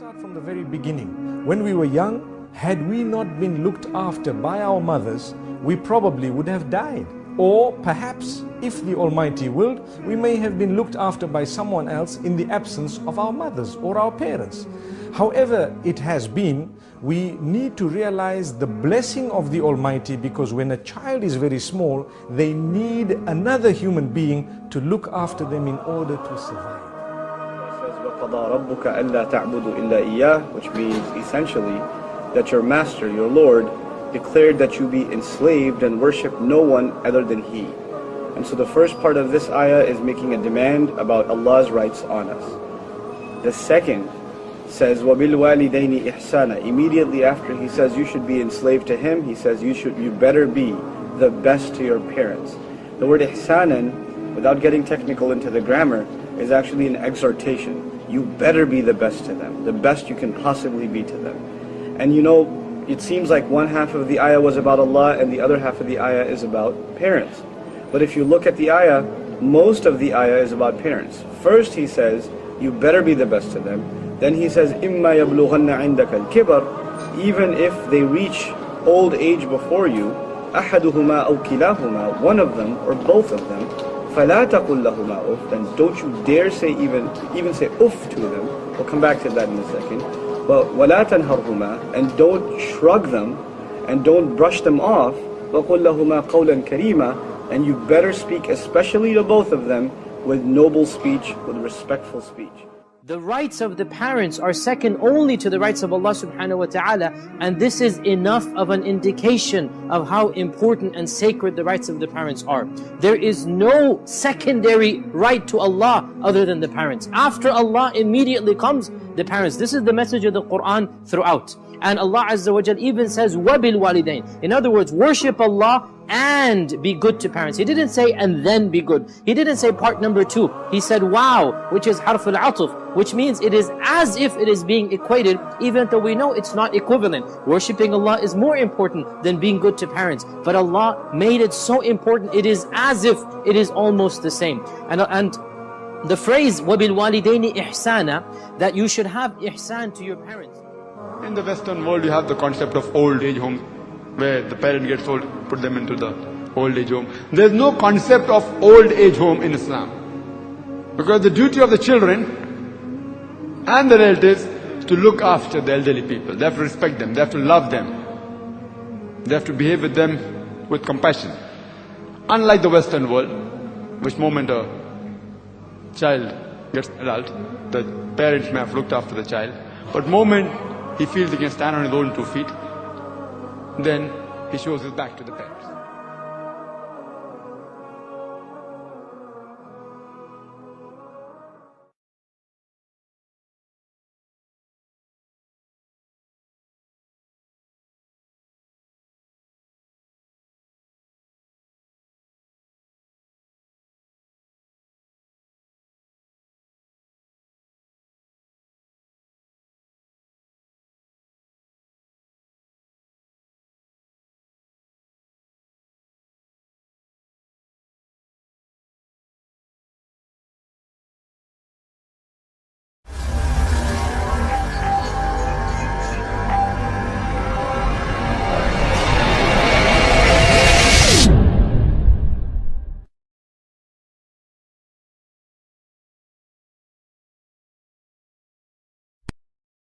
start from the very beginning. When we were young, had we not been looked after by our mothers, we probably would have died. Or perhaps, if the Almighty willed, we may have been looked after by someone else in the absence of our mothers or our parents. However it has been, we need to realize the blessing of the Almighty, because when a child is very small, they need another human being to look after them in order to survive. وَقَضَى رَبُّكَ أَلَّا تَعْبُدُوا إِلَّا إِيَّاهُ, which means essentially that your master, your Lord, declared that you be enslaved and worship no one other than He. And so the first part of this ayah is making a demand about Allah's rights on us. The second says, وَبِالْوَالِدَيْنِ إِحْسَانًا. Immediately after he says you should be enslaved to him, he says you better be the best to your parents. The word ihsanan, without getting technical into the grammar, is actually an exhortation. You better be the best to them, the best you can possibly be to them. And you know, it seems like one half of the ayah was about Allah and the other half of the ayah is about parents. But if you look at the ayah, most of the ayah is about parents. First he says, you better be the best to them. Then he says, إِمَّا يَبْلُغَنَّ عِنْدَكَ الْكِبَرِ. Even if they reach old age before you, أَحَدُهُمَا أَوْ كِلَاهُمَا, one of them or both of them, فَلَا تَقُلْ لَهُمَا أُفْ. Then don't you dare say even say uff to them. We'll come back to that in a second. But وَلَا تَنْهَرْهُمَا, and don't shrug them and don't brush them off. وَقُلْ لَهُمَا قَوْلًا كَرِيمًا. And you better speak especially to both of them with noble speech, with respectful speech. The rights of the parents are second only to the rights of Allah subhanahu wa ta'ala, and this is enough of an indication of how important and sacred the rights of the parents are. There is no secondary right to Allah other than the parents. After Allah immediately comes the parents. This is the message of the Quran throughout. And Allah Azza wa Jal even says, وَبِالْوَالِدَيْنِ. In other words, worship Allah and be good to parents. He didn't say, and then be good. He didn't say part number 2. He said, wow, which is harf al-atuf, which means it is as if it is being equated, even though we know it's not equivalent. Worshipping Allah is more important than being good to parents. But Allah made it so important, it is as if it is almost the same. And the phrase, وَبِالْوَالِدَيْنِ إِحْسَانًا, that you should have ihsan to your parents. In the Western world, you have the concept of old age home, where the parent gets old, put them into the old age home. There is no concept of old age home in Islam. Because the duty of the children and the relatives is to look after the elderly people. They have to respect them, they have to love them. They have to behave with them with compassion. Unlike the Western world, which moment a child gets adult, the parents may have looked after the child, but moment he feels he can stand on his own 2 feet, then he shows his back to the parents.